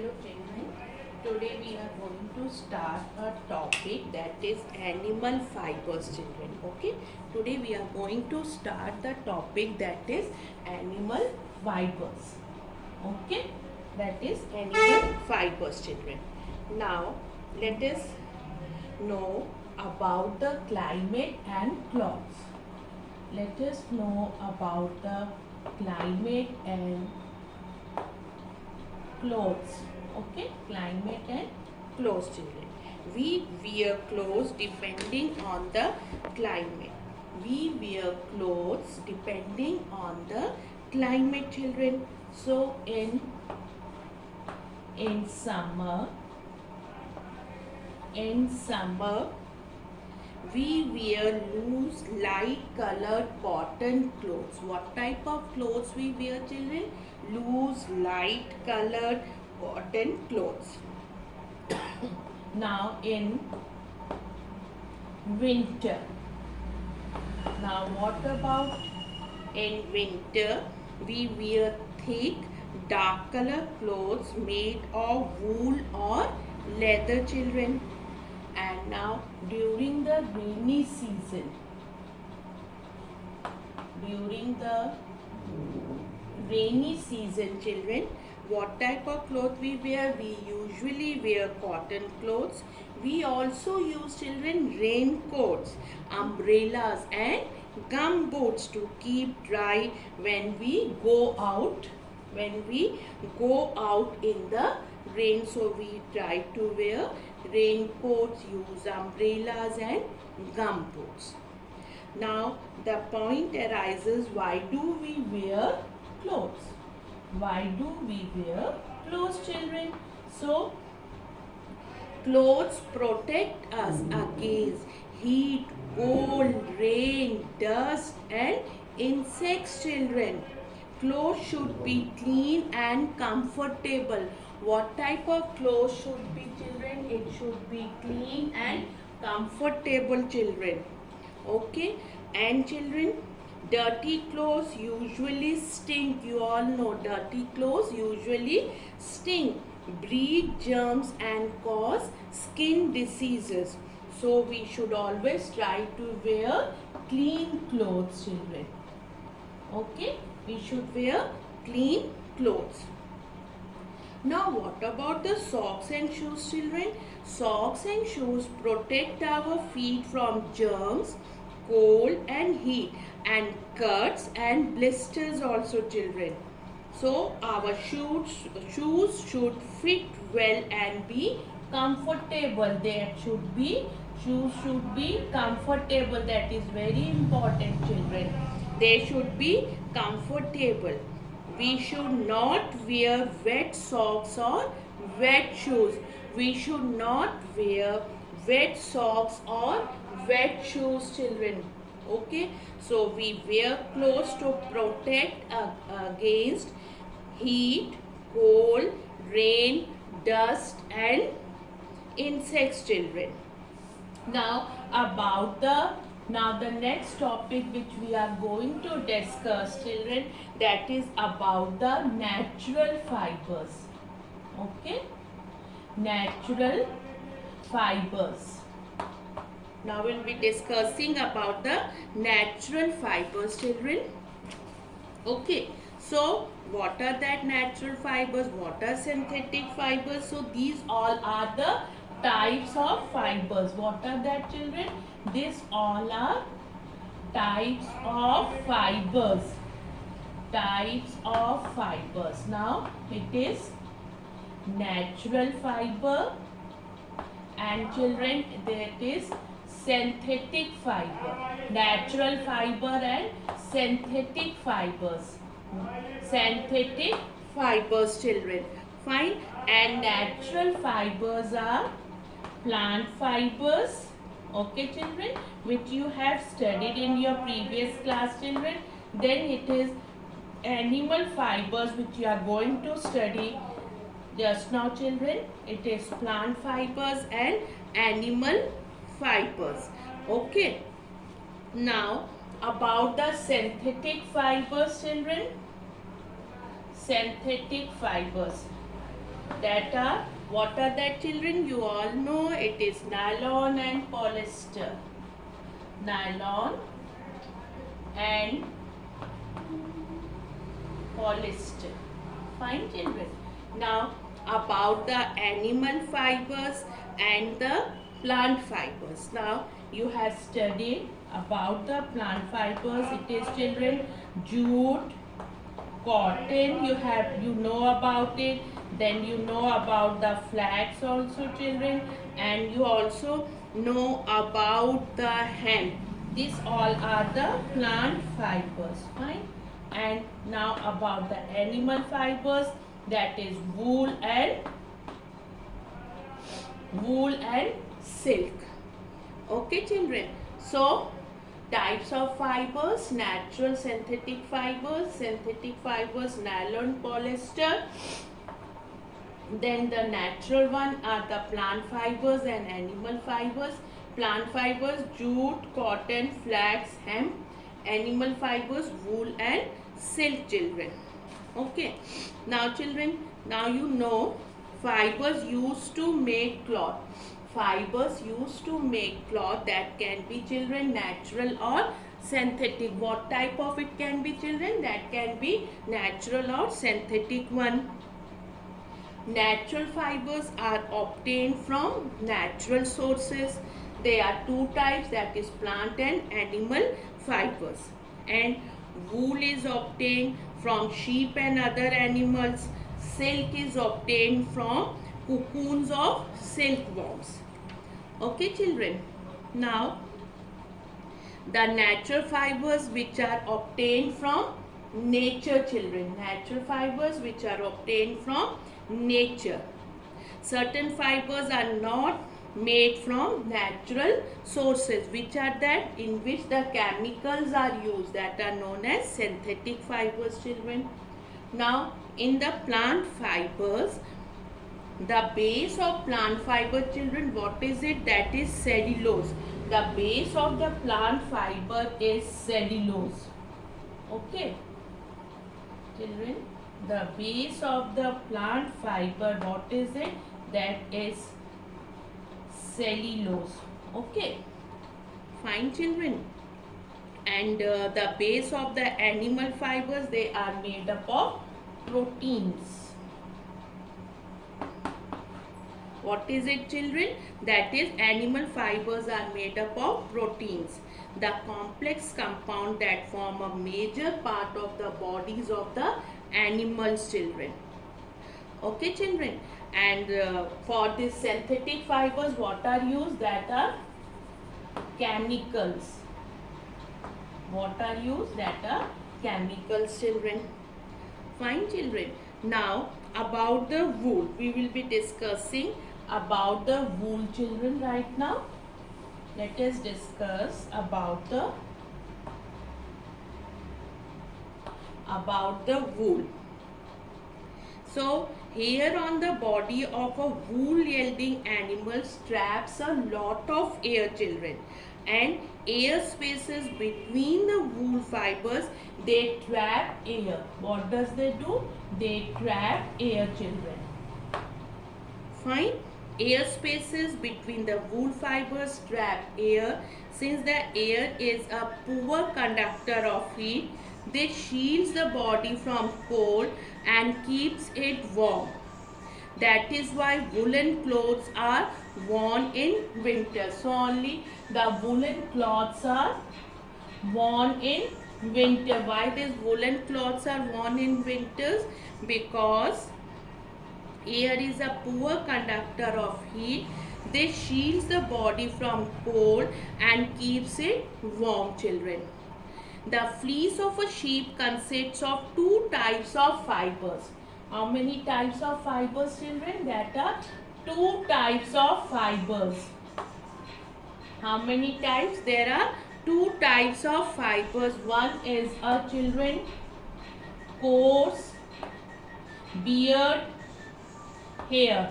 Hello children, today we are going to start a topic that is animal fibers children. Okay, today we are going to start the topic that is animal fibers. Okay, that is animal fibers children. Now let us know about the climate and clothes. Let us know about the climate and clothes. Okay, climate and clothes children. We wear clothes depending on the climate. We wear clothes depending on the climate children. So in summer we wear loose light colored cotton clothes. What type of clothes we wear children? Loose light colored cotton clothes. Now in winter. Now what about in winter? We wear thick dark color clothes made of wool or leather children. And now during the rainy season, children, what type of cloth we wear? We usually wear cotton clothes. We also use children raincoats, umbrellas and gum boots to keep dry when we go out in the rain. So we try to wear raincoats, use umbrellas and gum boots. Now the point arises, why do we wear clothes? Why do we wear clothes children? So clothes protect us against heat, cold, rain, dust and insects children. Clothes should be clean and comfortable. What type of clothes should be children? It should be clean and comfortable children. Okay, and children, dirty clothes usually stink. You all know dirty clothes usually stink, breed germs and cause skin diseases. So we should always try to wear clean clothes children. Okay, we should wear clean clothes. Now what about the socks and shoes children? Socks and shoes protect our feet from germs, cold and heat and cuts and blisters also children. So our shoes should fit well and be comfortable. Shoes should be comfortable. That is very important children. They should be comfortable. We should not wear wet socks or wet shoes. We should not wear wet socks or wet shoes children. Okay, so we wear clothes to protect against heat, cold, rain, dust and insects children. Now the next topic which we are going to discuss children, that is about the natural fibers. Okay, natural fibers. Now we'll be discussing about the natural fibers children. Okay, so what are that natural fibers? What are synthetic fibers? So these all are the types of fibers. What are that children? These all are types of fibers. Types of fibers. Now it is natural fiber and children, that is synthetic fiber. Natural fiber and synthetic fibers. Synthetic fibers children. Fine. And natural fibers are plant fibers. Okay children, which you have studied in your previous class children. Then it is animal fibers which you are going to study just now children. It is plant fibers and animal fibers. Okay. Now about the synthetic fibers children. Synthetic fibers. That are, what are that children? You all know it is nylon and polyester. Nylon and polyester. Fine children. Now about the animal fibers and the plant fibers. Now you have studied about the plant fibers. It is children jute, cotton, you know about it. Then you know about the flax also children, and you also know about the hemp. These all are the plant fibers. Fine. And now about the animal fibers, that is wool and silk. Okay children. So types of fibers: natural, synthetic fibers, nylon, polyester. Then the natural one are the plant fibers and animal fibers. Plant fibers: jute, cotton, flax, hemp. Animal fibers: wool and silk children. Okay. Now children, now you know fibers used to make cloth. Fibers used to make cloth, that can be children natural or synthetic. What type of it can be children? That can be natural or synthetic one. Natural fibers are obtained from natural sources. There are two types, that is plant and animal fibers. And wool is obtained from sheep and other animals. Silk is obtained from cocoons of silkworms. Okay children. Now the natural fibers which are obtained from nature children. Natural fibers which are obtained from nature. Certain fibers are not made from natural sources. Which are that? In which the chemicals are used, that are known as synthetic fibers children. Now in the plant fibers, the base of plant fiber children, what is it? That is cellulose. The base of the plant fiber is cellulose. Okay children, the base of the plant fiber, what is it? That is cellulose. Okay, fine children. And the base of the animal fibers, they are made up of proteins. What is it children? That is, animal fibers are made up of proteins, the complex compound that form a major part of the bodies of the animals children. Okay children. And for these synthetic fibers, what are used? That are chemicals. What are used? That are chemicals children. Fine children. Now about the wool, we will be discussing about the wool children right now. Let us discuss about the wool. So here on the body of a wool yielding animal traps a lot of air children, and air spaces between the wool fibers, they trap air. What does they do? They trap air children. Fine. Air spaces between the wool fibers trap air. Since the air is a poor conductor of heat, this shields the body from cold and keeps it warm. That is why woolen clothes are worn in winter. So only the woolen cloths are worn in winter. Why these woolen cloths are worn in winters? Because air is a poor conductor of heat. This shields the body from cold and keeps it warm children. The fleece of a sheep consists of two types of fibers. How many types of fibers children? That are two types of fibers. How many types? There are two types of fibers. One is a children coarse beard hair.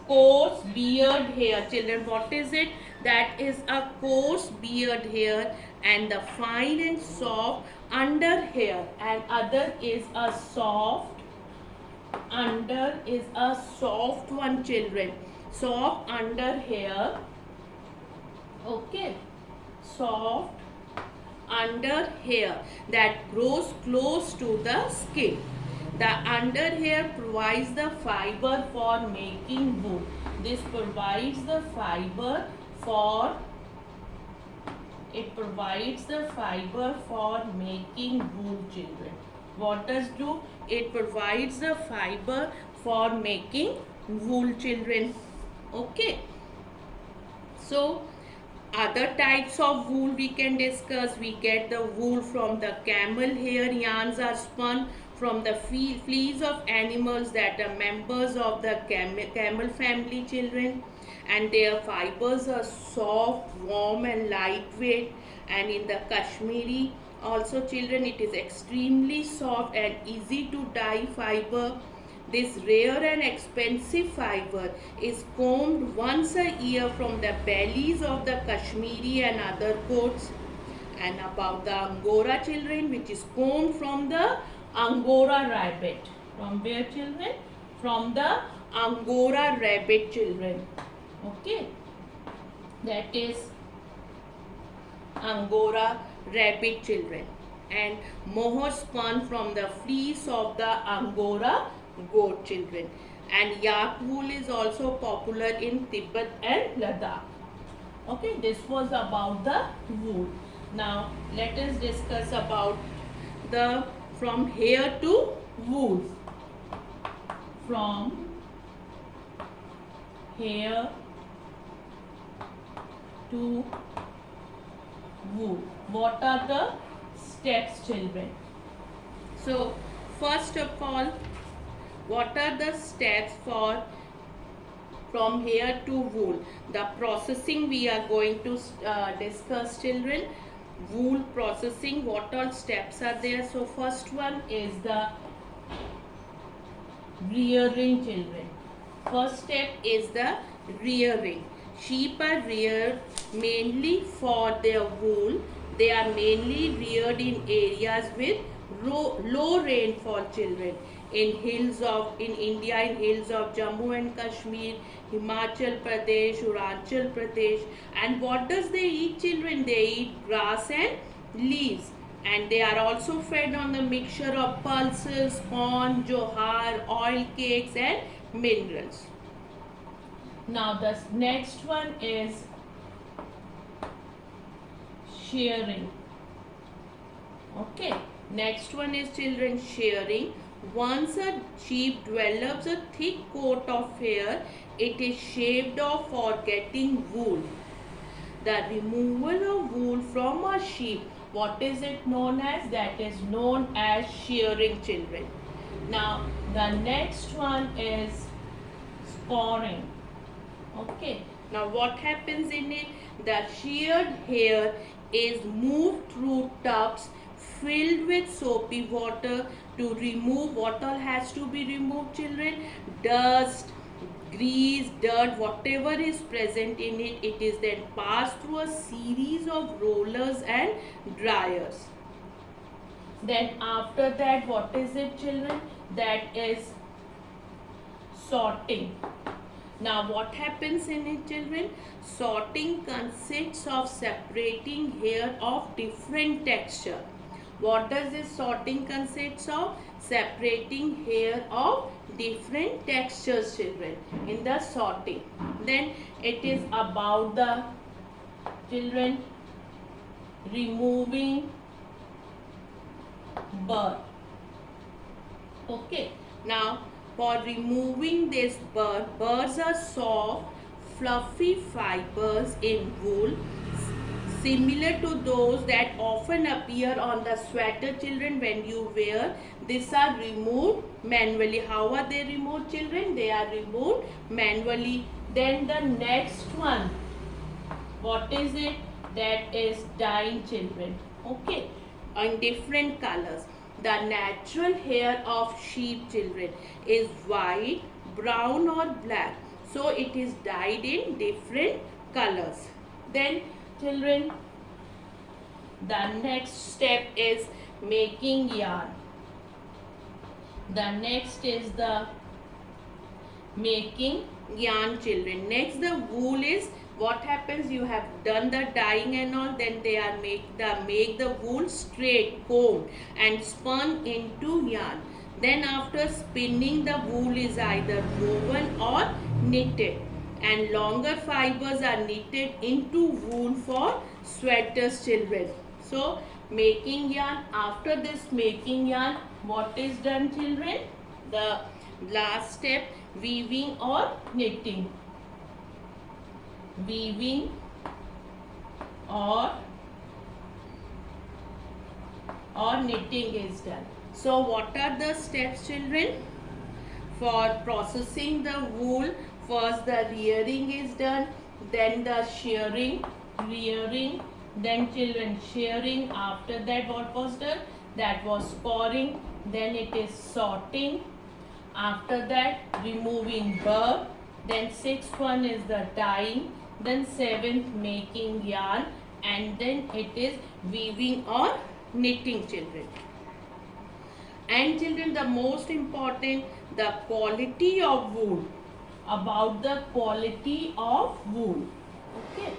Coarse beard hair children. What is it? That is a coarse beard hair, and the fine and soft under hair, and other is a soft under is a soft one, children. Soft under hair. Okay. Soft under hair that grows close to the skin. The under hair provides the fiber for making wool. This provides the fiber for making wool, children. What does do? It provides the fiber for making wool, children. Okay. So other types of wool we can discuss. We get the wool from the camel hair. Yarns are spun from the fleece of animals that are members of the camel family, children, and their fibers are soft, warm and lightweight. And in the Kashmiri also, children, it is extremely soft and easy to dye fiber. This rare and expensive fiber is combed once a year from the bellies of the Kashmiri and other goats. And about the Angora, children, which is combed from the Angora rabbit. From where, children? From the Angora rabbit, children. Okay. That is Angora rabbit, children. And mohair spun from the fleece of the Angora goat, children. And yak wool is also popular in Tibet and Ladakh. Okay, this was about the wool. Now let us discuss about the from hair to wool. From hair to wool. What are the steps, children? So first of all, what are the steps for from hair to wool? The processing we are going to discuss, children. Wool processing, what all steps are there? So first one is the rearing, children. First step is the rearing. Sheep are reared mainly for their wool. They are mainly reared in areas with low rainfall, children. In India, in hills of Jammu and Kashmir, Himachal Pradesh, Arunachal Pradesh. And what does they eat, children? They eat grass and leaves. And they are also fed on the mixture of pulses, corn, jowar, oil cakes and minerals. Now the next one is shearing. Okay. Next one is, children, shearing. Once a sheep develops a thick coat of hair, it is shaved off for getting wool. The removal of wool from a sheep, what is it known as? That is known as shearing, children. Now the next one is scoring. Okay. Now what happens in it? The sheared hair is moved through tubs filled with soapy water to remove what all has to be removed, children. Dust, grease, dirt, whatever is present in it, it is then passed through a series of rollers and dryers. Then after that, what is it, children? That is sorting. Now what happens in it, children? Sorting consists of separating hair of different texture. What does this sorting consist of? Separating hair of different textures, children, in the sorting. Then it is about the, children, removing burr. Okay. Now for removing this burr, burrs are soft, fluffy fibers in wool similar to those that often appear on the sweater, children, when you wear. These are removed manually. How are they removed, children? They are removed manually. Then the next one, what is it? That is dyeing, children. Okay, in different colors. The natural hair of sheep, children, is white, brown or black. So it is dyed in different colors. Then, children, the next step is making yarn. The next is the making yarn, children. Next, the wool is what happens, you have done the dyeing and all, then they are make the wool straight, combed and spun into yarn. Then after spinning, the wool is either woven or knitted, and longer fibers are knitted into wool for sweaters, children. So making yarn, after this making yarn, what is done, children? The last step, weaving or knitting. Weaving or knitting is done. So what are the steps, children? For processing the wool, first the rearing is done, then the shearing, rearing, then children shearing. After that, what was done? That was scoring. Then it is sorting. After that, removing burr. Then sixth one is the dyeing. Then seventh, making yarn. And then it is weaving or knitting, children. And children, the most important, the quality of wool. About the quality of wool. Okay.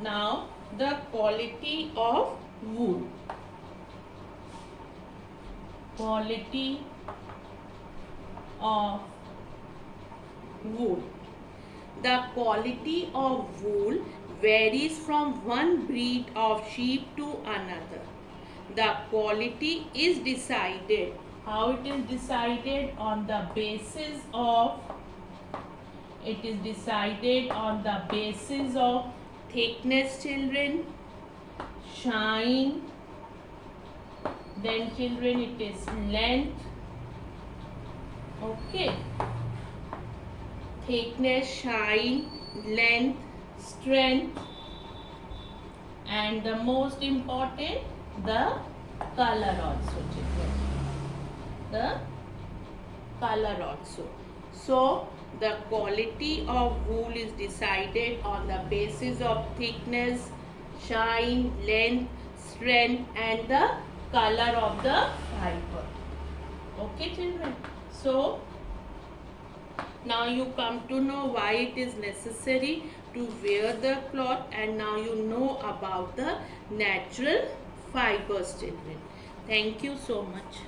Now, the quality of wool. Quality of wool. The quality of wool varies from one breed of sheep to another. The quality is decided. How it is decided? On the basis of, it is decided on the basis of thickness, children, shine, then children it is length, okay, thickness, shine, length, strength, and the most important, the color also, children. The color also. So the quality of wool is decided on the basis of thickness, shine, length, strength, and the color of the fiber. Okay, children. So now you come to know why it is necessary to wear the cloth, and now you know about the natural fibers, children. Thank you so much.